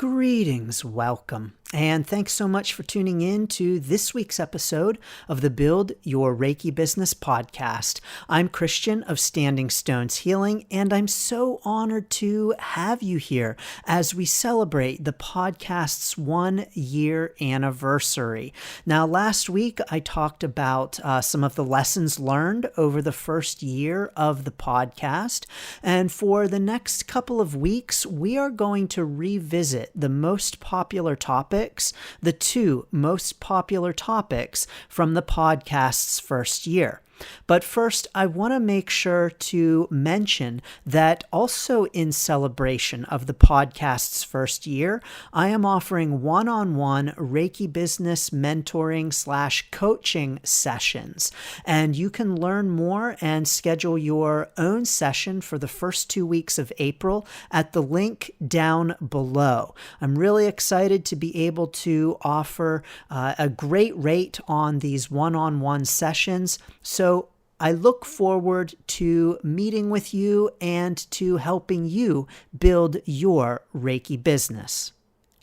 Greetings, welcome, and thanks so much for tuning in to this week's episode of the Build Your Reiki Business podcast. I'm Christian of Standing Stones Healing, and I'm so honored to have you here as we celebrate the podcast's 1-year anniversary. Now, last week I talked about some of the lessons learned over the first year of the podcast, and for the next couple of weeks, we are going to revisit the most popular topics, the two most popular topics from the podcast's first year. But first, I want to make sure to mention that also in celebration of the podcast's first year, I am offering one-on-one Reiki Business mentoring/coaching sessions. And you can learn more and schedule your own session for the first 2 weeks of April at the link down below. I'm really excited to be able to offer a great rate on these one-on-one sessions. So I look forward to meeting with you and to helping you build your Reiki business.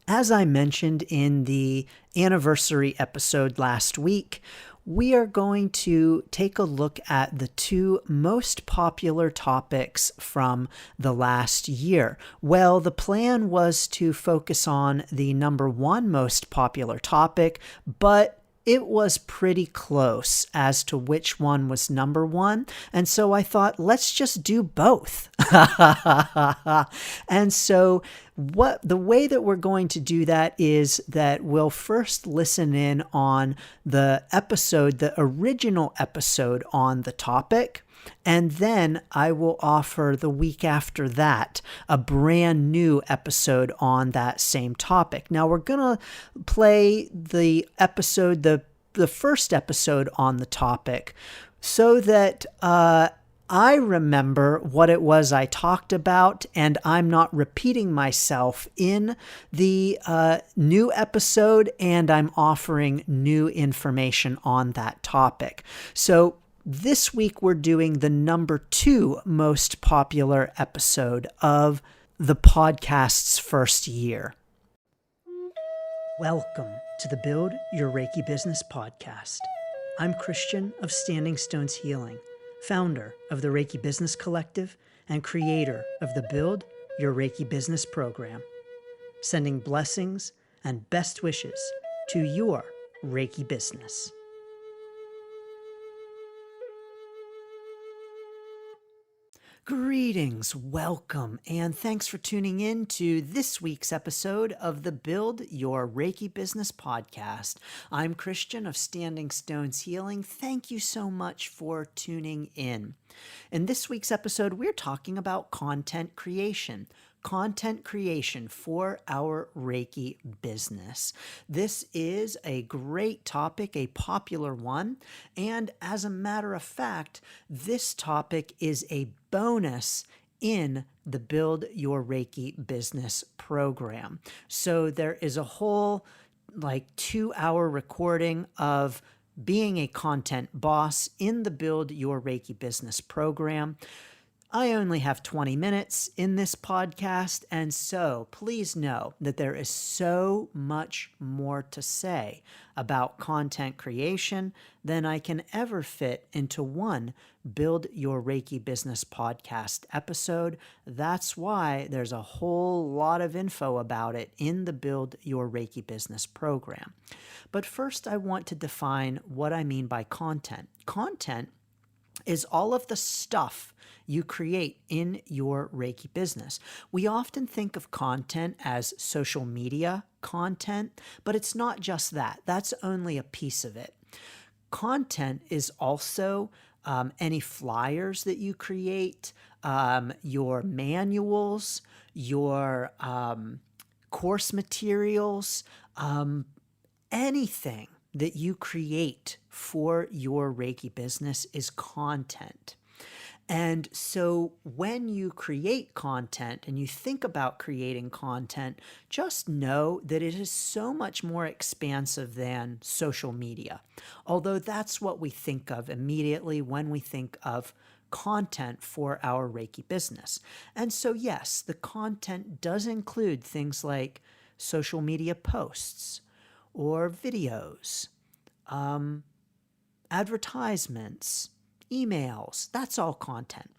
As I mentioned in the anniversary episode last week, we are going to take a look at the two most popular topics from the last year. Well, the plan was to focus on the number one most popular topic, but it was pretty close as to which one was number one. And so I thought, let's just do both. And so the way that we're going to do that is that we'll first listen in on the original episode on the topic. And then I will offer the week after that a brand new episode on that same topic. Now we're going to play the episode, the first episode on the topic, so that I remember what it was I talked about, and I'm not repeating myself in the new episode, and I'm offering new information on that topic. So this week, we're doing the number two most popular episode of the podcast's first year. Welcome to the Build Your Reiki Business podcast. I'm Christian of Standing Stones Healing, founder of the Reiki Business Collective and creator of the Build Your Reiki Business program, sending blessings and best wishes to your Reiki business. Greetings, welcome, and thanks for tuning in to this week's episode of the Build Your Reiki Business podcast. I'm Christian of Standing Stones Healing. Thank you so much for tuning in. In this week's episode, we're talking about content creation. Content creation for our Reiki business. This is a great topic, a popular one, and as a matter of fact, this topic is a bonus in the Build Your Reiki Business program. So there is a whole 2-hour recording of being a content boss in the Build Your Reiki Business program. I only have 20 minutes in this podcast, and so please know that there is so much more to say about content creation than I can ever fit into one Build Your Reiki Business podcast episode. That's why there's a whole lot of info about it in the Build Your Reiki Business program. But first, I want to define what I mean by content. Content is all of the stuff you create in your Reiki business. We often think of content as social media content, but it's not just that. That's only a piece of it. Content is also any flyers that you create, your manuals, your course materials, anything that you create for your Reiki business is content. And so when you create content and you think about creating content, just know that it is so much more expansive than social media. Although that's what we think of immediately when we think of content for our Reiki business. And so yes, the content does include things like social media posts or videos, advertisements, emails. That's all content.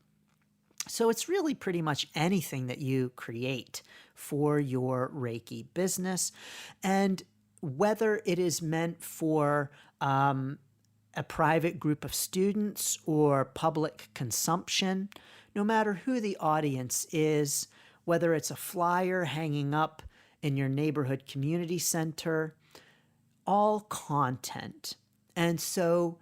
So it's really pretty much anything that you create for your Reiki business. And whether it is meant for a private group of students or public consumption, no matter who the audience is, whether it's a flyer hanging up in your neighborhood community center, all content. And so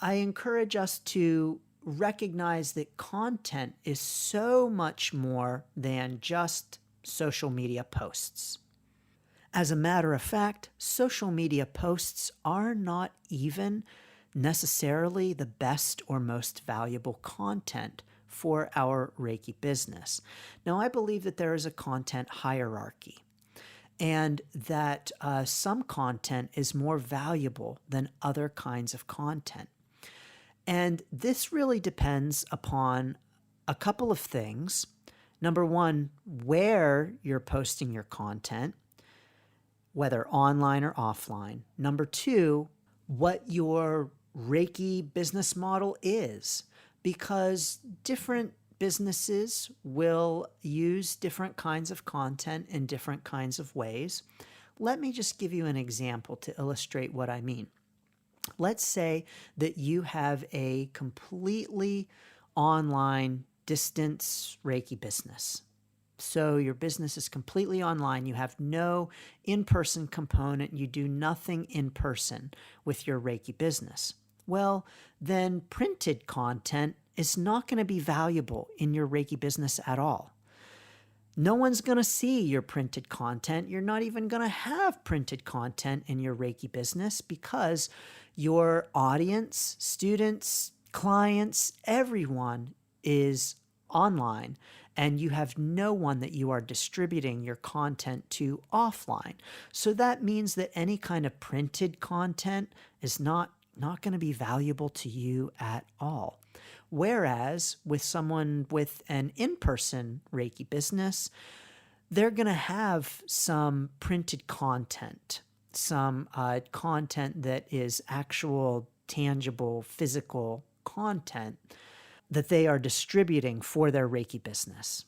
I encourage us to recognize that content is so much more than just social media posts. As a matter of fact, social media posts are not even necessarily the best or most valuable content for our Reiki business. Now, I believe that there is a content hierarchy, and that some content is more valuable than other kinds of content. And this really depends upon a couple of things. Number one, where you're posting your content, whether online or offline. Number two, what your Reiki business model is, because different businesses will use different kinds of content in different kinds of ways. Let me just give you an example to illustrate what I mean. Let's say that you have a completely online distance Reiki business. So your business is completely online. You have no in-person component. You do nothing in person with your Reiki business. Well, then printed content is not going to be valuable in your Reiki business at all. No one's going to see your printed content. You're not even going to have printed content in your Reiki business because your audience, students, clients, everyone is online, and you have no one that you are distributing your content to offline. So that means that any kind of printed content is not going to be valuable to you at all. Whereas with someone with an in-person Reiki business, they're going to have some printed content, some content that is actual, tangible, physical content that they are distributing for their Reiki business.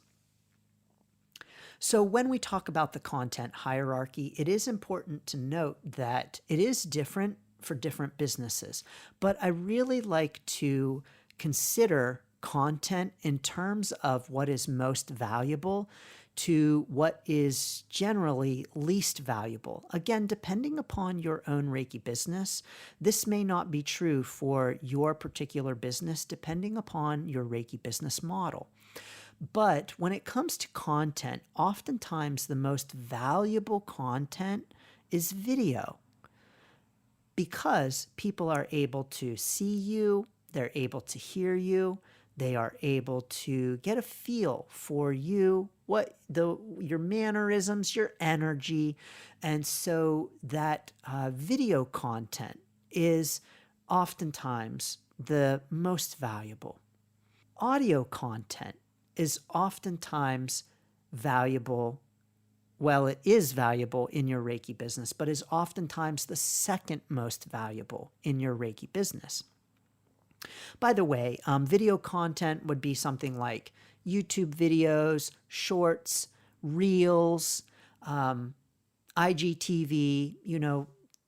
So when we talk about the content hierarchy, it is important to note that it is different for different businesses, but I really like to consider content in terms of what is most valuable to what is generally least valuable. Again, depending upon your own Reiki business, this may not be true for your particular business, depending upon your Reiki business model. But when it comes to content, oftentimes the most valuable content is video, because people are able to see you, they're able to hear you, they are able to get a feel for you, your mannerisms, your energy. And so that video content is oftentimes the most valuable. Audio content is oftentimes valuable. Well, it is valuable in your Reiki business, but is oftentimes the second most valuable in your Reiki business. By the way, video content would be something like YouTube videos, shorts, reels, IGTV,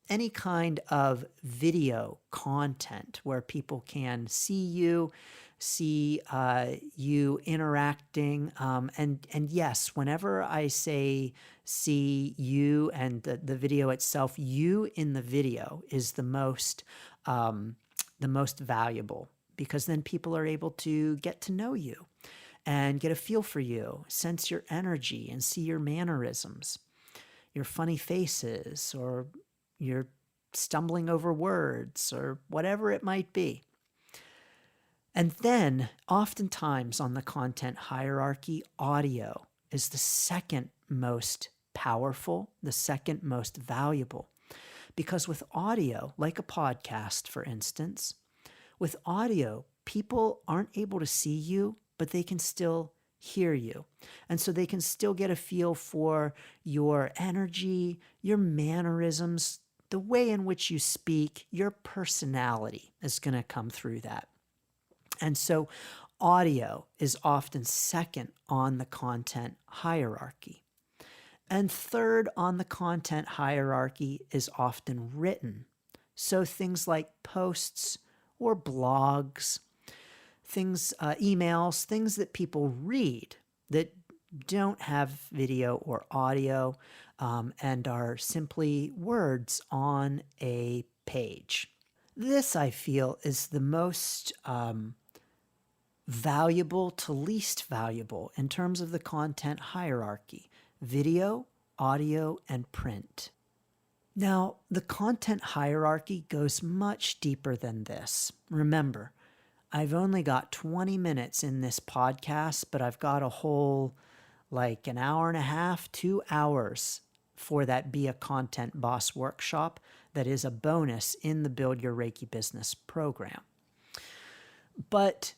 any kind of video content where people can see you interacting. And yes, whenever I say see you and the video itself, you in the video is the most valuable, because then people are able to get to know you and get a feel for you, sense your energy, and see your mannerisms, your funny faces, or your stumbling over words, or whatever it might be. And then, oftentimes on the content hierarchy, audio is the second most powerful, the second most valuable. Because with audio, like a podcast, for instance, with audio, people aren't able to see you, but they can still hear you. And so they can still get a feel for your energy, your mannerisms, the way in which you speak, your personality is going to come through that. And so audio is often second on the content hierarchy. And third on the content hierarchy is often written. So things like posts or blogs, things, emails, things that people read that don't have video or audio and are simply words on a page. This, I feel, is the most valuable to least valuable in terms of the content hierarchy: video, audio, and print. Now, the content hierarchy goes much deeper than this. Remember, I've only got 20 minutes in this podcast, but I've got a whole like an hour and a half, 2 hours for that Be a Content Boss workshop that is a bonus in the Build Your Reiki Business program. But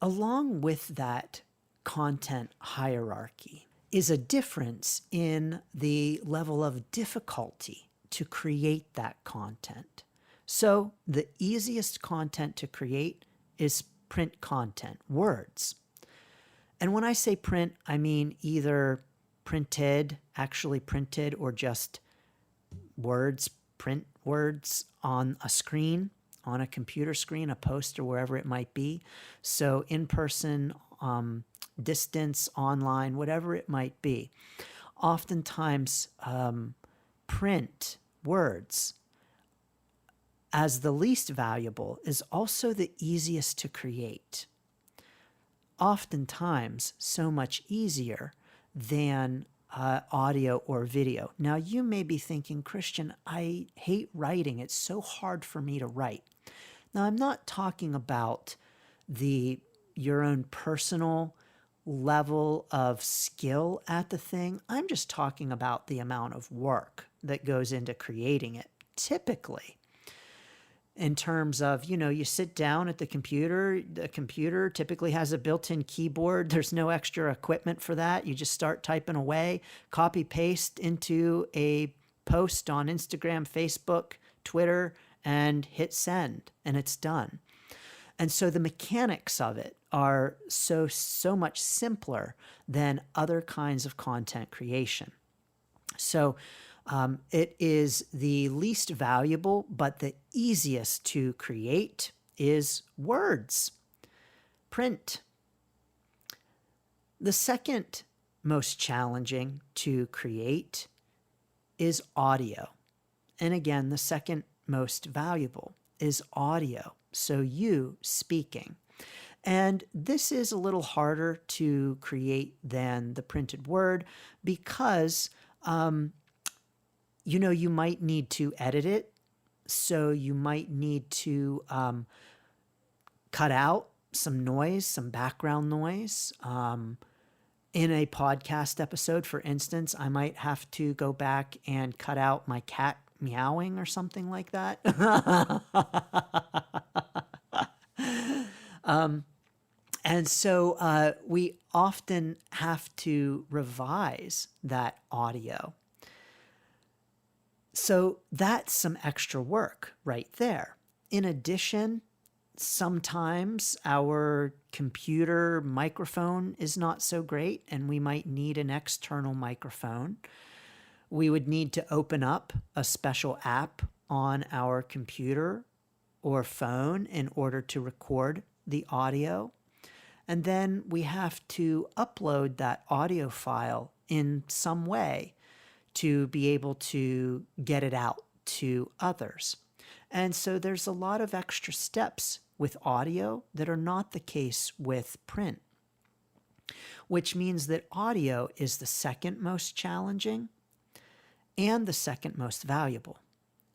along with that content hierarchy is a difference in the level of difficulty to create that content. So the easiest content to create is print content, words. And when I say print, I mean either printed, actually printed, or just words, print words on a screen, on a computer screen, a poster, wherever it might be. So in person, distance, online, whatever it might be. Oftentimes, print words as the least valuable is also the easiest to create. Oftentimes, so much easier than audio or video. Now, you may be thinking, Christian, I hate writing. It's so hard for me to write. Now, I'm not talking about your own personal level of skill at the thing. I'm just talking about the amount of work that goes into creating it. Typically, in terms of, you sit down at the computer typically has a built-in keyboard. There's no extra equipment for that. You just start typing away, copy paste into a post on Instagram, Facebook, Twitter, and hit send, and it's done. And so the mechanics of it are so much simpler than other kinds of content creation. So it is the least valuable, but the easiest to create is words, print. The second most challenging to create is audio. And again, the second most valuable is audio. So you speaking. And this is a little harder to create than the printed word because you might need to edit it. So you might need to cut out some noise, some background noise. In a podcast episode, for instance, I might have to go back and cut out my cat meowing or something like that. And so we often have to revise that audio. So that's some extra work right there. In addition, sometimes our computer microphone is not so great, and we might need an external microphone. We would need to open up a special app on our computer or phone in order to record the audio. And then we have to upload that audio file in some way to be able to get it out to others. And so there's a lot of extra steps with audio that are not the case with print, which means that audio is the second most challenging and the second most valuable.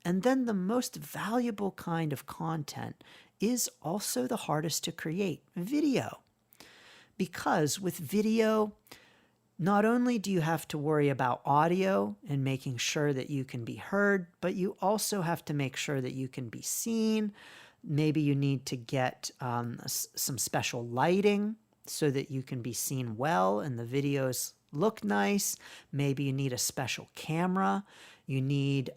And then the most valuable kind of content is also the hardest to create, video. Because with video, not only do you have to worry about audio and making sure that you can be heard, but you also have to make sure that you can be seen. Maybe you need to get some special lighting so that you can be seen well and the videos look nice. Maybe you need a special camera. You need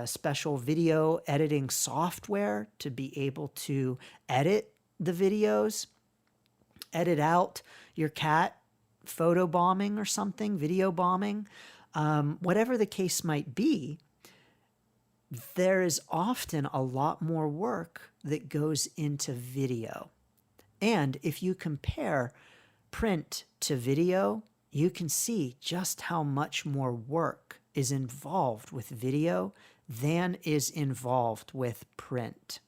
special video editing software to be able to edit the videos, edit out your cat photo bombing or something, video bombing. Whatever the case might be, there is often a lot more work that goes into video. And if you compare print to video, you can see just how much more work is involved with video than is involved with print.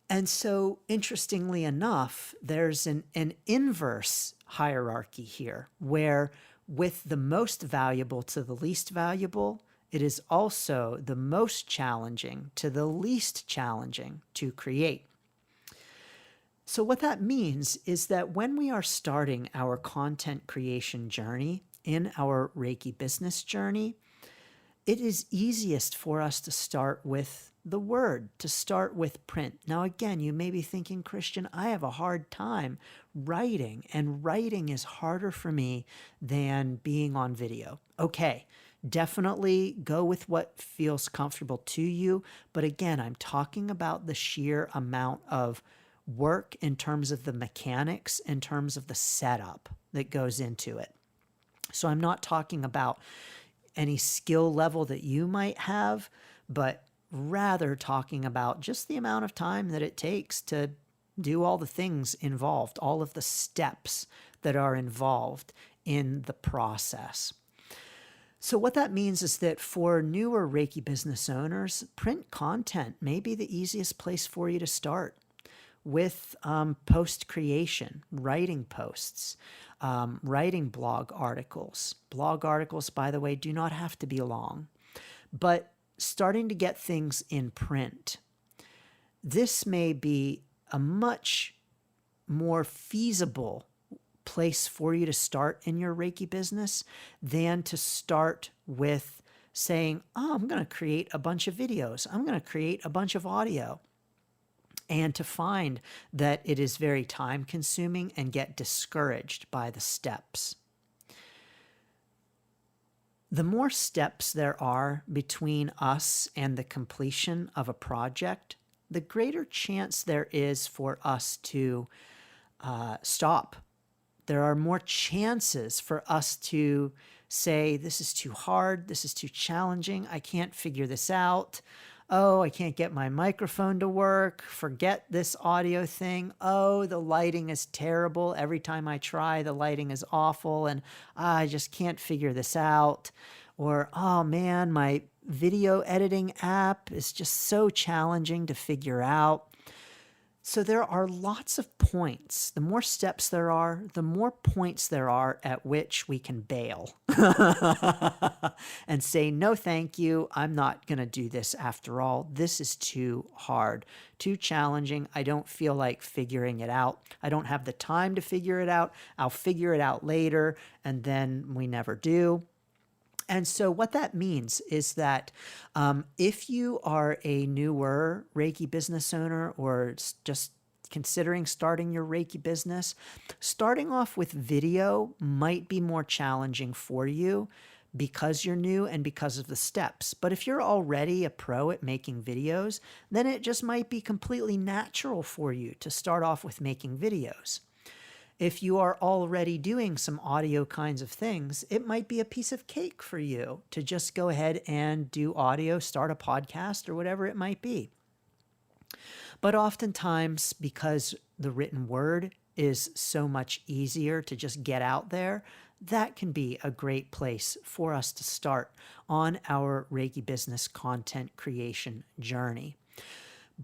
And so, interestingly enough, there's an inverse hierarchy here, where with the most valuable to the least valuable, it is also the most challenging to the least challenging to create. So what that means is that when we are starting our content creation journey in our Reiki business journey, it is easiest for us to start with the word, to start with print. Now, again, you may be thinking, Christian, I have a hard time writing, and writing is harder for me than being on video. Okay, definitely go with what feels comfortable to you. But again, I'm talking about the sheer amount of work in terms of the mechanics, in terms of the setup that goes into it. So I'm not talking about any skill level that you might have, but rather talking about just the amount of time that it takes to do all the things involved, all of the steps that are involved in the process. So what that means is that for newer Reiki business owners, print content may be the easiest place for you to start with post creation, writing posts, writing blog articles. Blog articles, by the way, do not have to be long, but starting to get things in print. This may be a much more feasible place for you to start in your Reiki business than to start with saying, oh, I'm going to create a bunch of videos. I'm going to create a bunch of audio. And to find that it is very time consuming and get discouraged by the steps. The more steps there are between us and the completion of a project, the greater chance there is for us to stop. There are more chances for us to say, this is too hard, this is too challenging, I can't figure this out. Oh, I can't get my microphone to work. Forget this audio thing. Oh, the lighting is terrible. Every time I try, the lighting is awful and I just can't figure this out. Or, oh man, my video editing app is just so challenging to figure out. So there are lots of points. The more steps there are, the more points there are at which we can bail and say, no, thank you. I'm not going to do this after all. This is too hard, too challenging. I don't feel like figuring it out. I don't have the time to figure it out. I'll figure it out later, and then we never do. And so what that means is that if you are a newer Reiki business owner or just considering starting your Reiki business, starting off with video might be more challenging for you because you're new and because of the steps. But if you're already a pro at making videos, then it just might be completely natural for you to start off with making videos. If you are already doing some audio kinds of things, it might be a piece of cake for you to just go ahead and do audio, start a podcast, or whatever it might be. But oftentimes, because the written word is so much easier to just get out there, that can be a great place for us to start on our Reiki business content creation journey.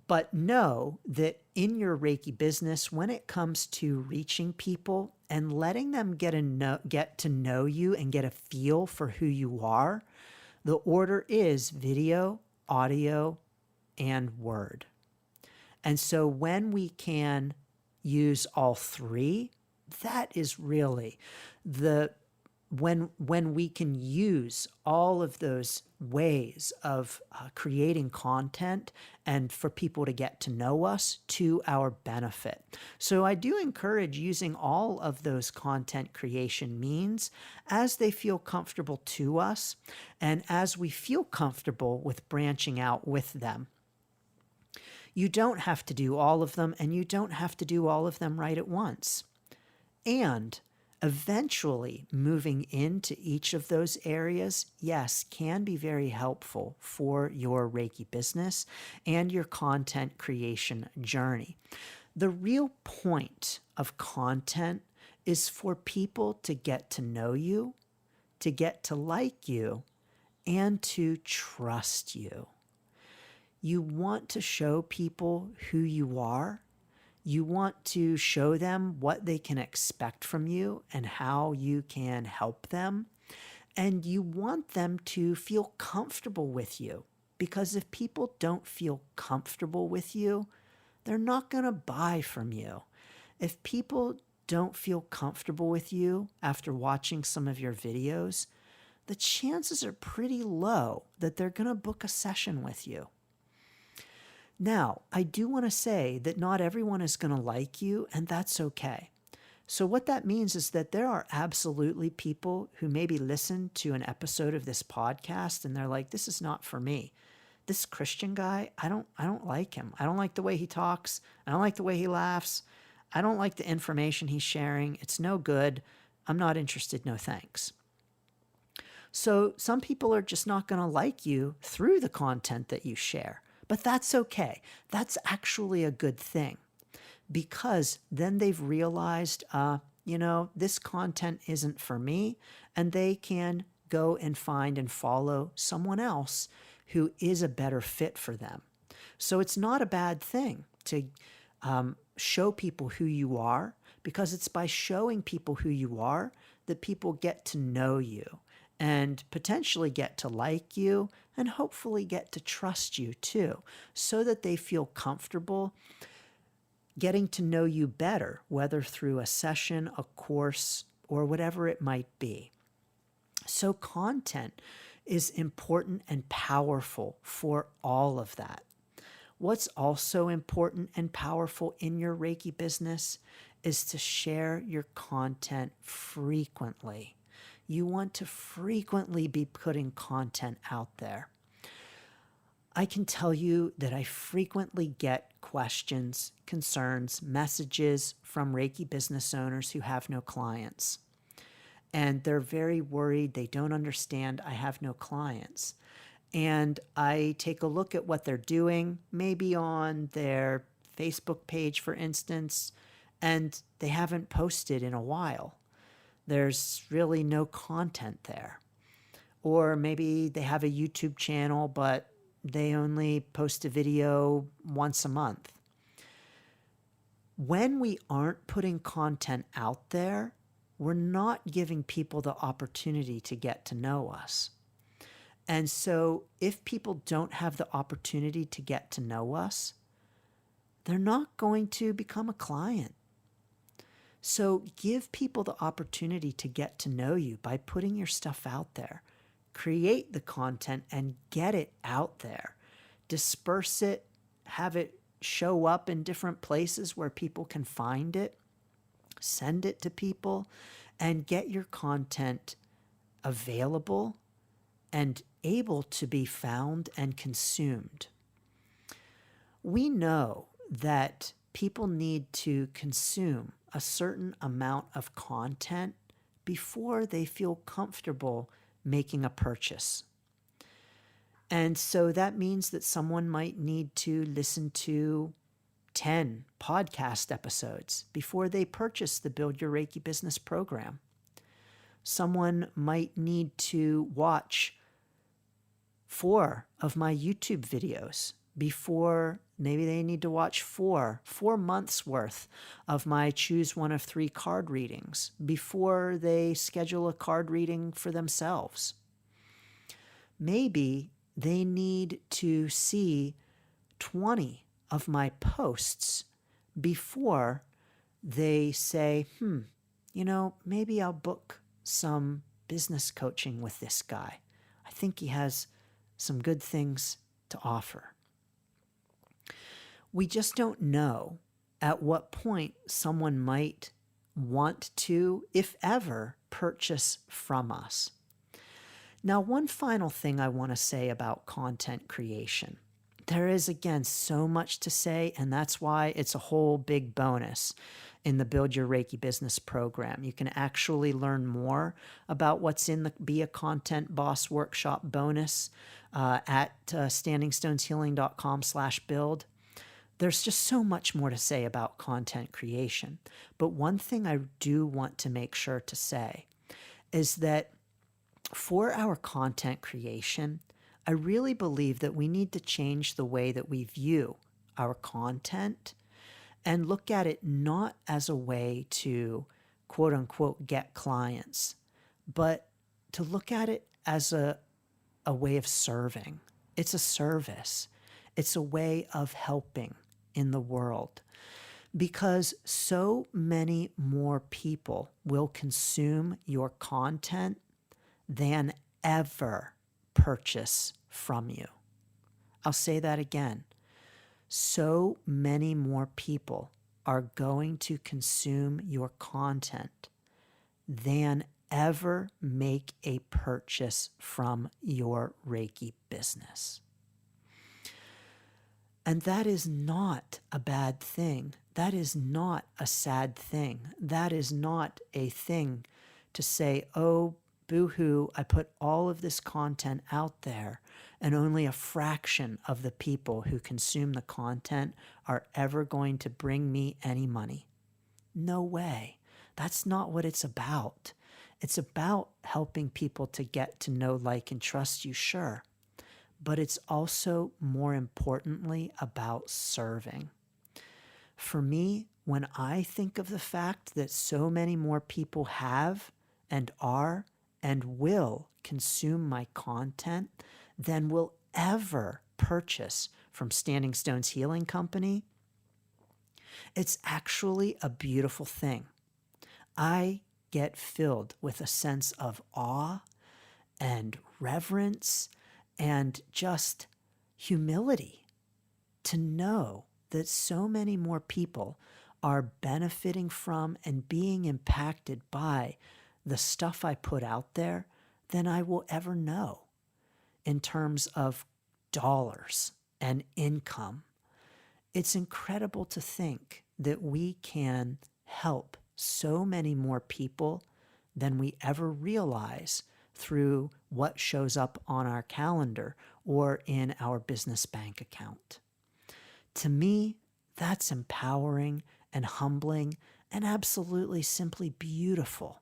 But know that in your Reiki business, when it comes to reaching people and letting them get to know you and get a feel for who you are, the order is video, audio, and word. And so when we can use all three, that is really the when we can use all of those ways of creating content and for people to get to know us to our benefit. So I do encourage using all of those content creation means as they feel comfortable to us and as we feel comfortable with branching out with them. You don't have to do all of them, and you don't have to do all of them right at once. And eventually, moving into each of those areas, yes, can be very helpful for your Reiki business and your content creation journey. The real point of content is for people to get to know you, to get to like you, and to trust you. You want to show people who you are. You want to show them what they can expect from you and how you can help them. And you want them to feel comfortable with you. Because if people don't feel comfortable with you, they're not going to buy from you. If people don't feel comfortable with you after watching some of your videos, the chances are pretty low that they're going to book a session with you. Now, I do want to say that not everyone is going to like you, and that's okay. So what that means is that there are absolutely people who maybe listen to an episode of this podcast and they're like, this is not for me. This Christian guy, I don't like him. I don't like the way he talks. I don't like the way he laughs. I don't like the information he's sharing. It's no good. I'm not interested. No thanks. So some people are just not going to like you through the content that you share. But that's okay. That's actually a good thing because then they've realized, this content isn't for me, and they can go and find and follow someone else who is a better fit for them. So it's not a bad thing to show people who you are, because it's by showing people who you are that people get to know you and potentially get to like you and hopefully get to trust you too, so that they feel comfortable getting to know you better, whether through a session, a course, or whatever it might be. So content is important and powerful for all of that. What's also important and powerful in your Reiki business is to share your content frequently. You want to frequently be putting content out there. I can tell you that I frequently get questions, concerns, messages from Reiki business owners who have no clients. And they're very worried. They don't understand I have no clients. And I take a look at what they're doing, maybe on their Facebook page, for instance, and they haven't posted in a while. There's really no content there. Or maybe they have a YouTube channel, but they only post a video once a month. When we aren't putting content out there, we're not giving people the opportunity to get to know us. And so if people don't have the opportunity to get to know us, they're not going to become a client. So give people the opportunity to get to know you by putting your stuff out there. Create the content and get it out there. Disperse it, have it show up in different places where people can find it. Send it to people and get your content available and able to be found and consumed. We know that people need to consume a certain amount of content before they feel comfortable making a purchase. And so that means that someone might need to listen to 10 podcast episodes before they purchase the Build Your Reiki Business program. Someone might need to watch 4 of my YouTube videos before maybe they need to watch 4 months worth of my choose one of 3 card readings before they schedule a card reading for themselves. Maybe they need to see 20 of my posts before they say, maybe I'll book some business coaching with this guy. I think he has some good things to offer. We just don't know at what point someone might want to, if ever, purchase from us. Now, one final thing I want to say about content creation. There is, again, so much to say, and that's why it's a whole big bonus in the Build Your Reiki Business program. You can actually learn more about what's in the Be a Content Boss workshop bonus at standingstoneshealing.com/build. There's just so much more to say about content creation. But one thing I do want to make sure to say is that for our content creation, I really believe that we need to change the way that we view our content and look at it not as a way to quote unquote get clients, but to look at it as a way of serving. It's a service. It's a way of helping in the world, because so many more people will consume your content than ever purchase from you. I'll say that again. So many more people are going to consume your content than ever make a purchase from your Reiki business. And that is not a bad thing. That is not a sad thing. That is not a thing to say, oh, boo-hoo, I put all of this content out there and only a fraction of the people who consume the content are ever going to bring me any money. No way. That's not what it's about. It's about helping people to get to know, like, and trust you, sure. But it's also, more importantly, about serving. For me, when I think of the fact that so many more people have and are and will consume my content than will ever purchase from Standing Stones Healing Company, it's actually a beautiful thing. I get filled with a sense of awe and reverence and just humility to know that so many more people are benefiting from and being impacted by the stuff I put out there than I will ever know in terms of dollars and income. It's incredible to think that we can help so many more people than we ever realize through what shows up on our calendar or in our business bank account. To me, that's empowering and humbling and absolutely simply beautiful.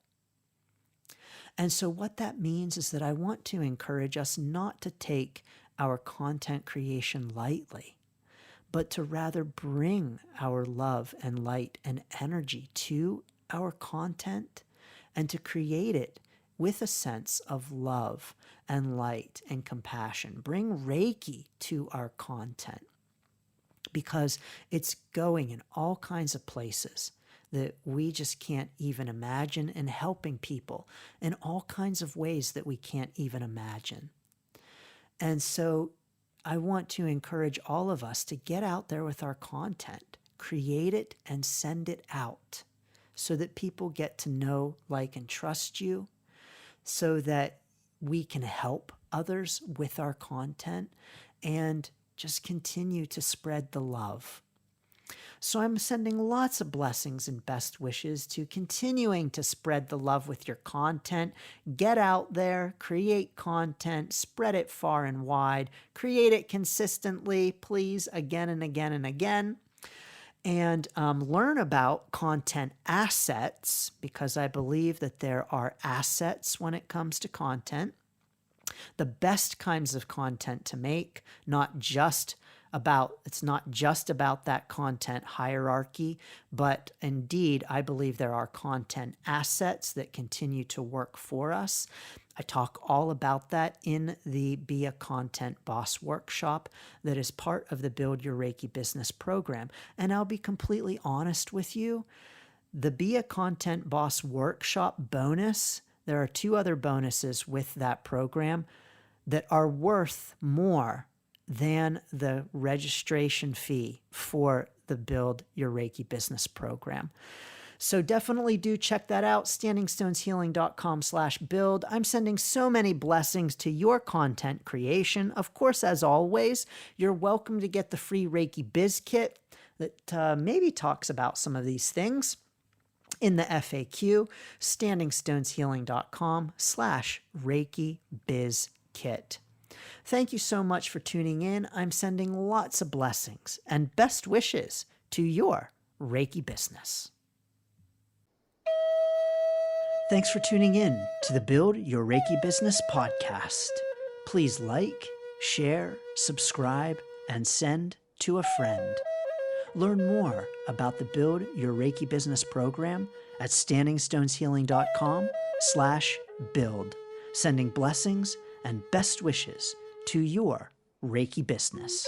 And so what that means is that I want to encourage us not to take our content creation lightly, but to rather bring our love and light and energy to our content and to create it with a sense of love and light and compassion. Bring Reiki to our content because it's going in all kinds of places that we just can't even imagine, and helping people in all kinds of ways that we can't even imagine. And so I want to encourage all of us to get out there with our content, create it and send it out so that people get to know, like, and trust you, so that we can help others with our content and just continue to spread the love. So I'm sending lots of blessings and best wishes to continuing to spread the love with your content. Get out there, create content, spread it far and wide, create it consistently, please, again and again and again. And learn about content assets, because I believe that there are assets when it comes to content. The best kinds of content to make, it's not just about that content hierarchy, but indeed, I believe there are content assets that continue to work for us. I talk all about that in the Be a Content Boss workshop that is part of the Build Your Reiki Business program. And I'll be completely honest with you, the Be a Content Boss workshop bonus there are 2 other bonuses with that program that are worth more than the registration fee for the Build Your Reiki Business program. So definitely do check that out, standingstoneshealing.com/build. I'm sending so many blessings to your content creation. Of course, as always, you're welcome to get the free Reiki Biz Kit that maybe talks about some of these things in the FAQ, standingstoneshealing.com/Reiki Biz Kit. Thank you so much for tuning in. I'm sending lots of blessings and best wishes to your Reiki business. Thanks for tuning in to the Build Your Reiki Business podcast. Please like, share, subscribe, and send to a friend. Learn more about the Build Your Reiki Business program at standingstoneshealing.com/build. Sending blessings and best wishes to your Reiki business.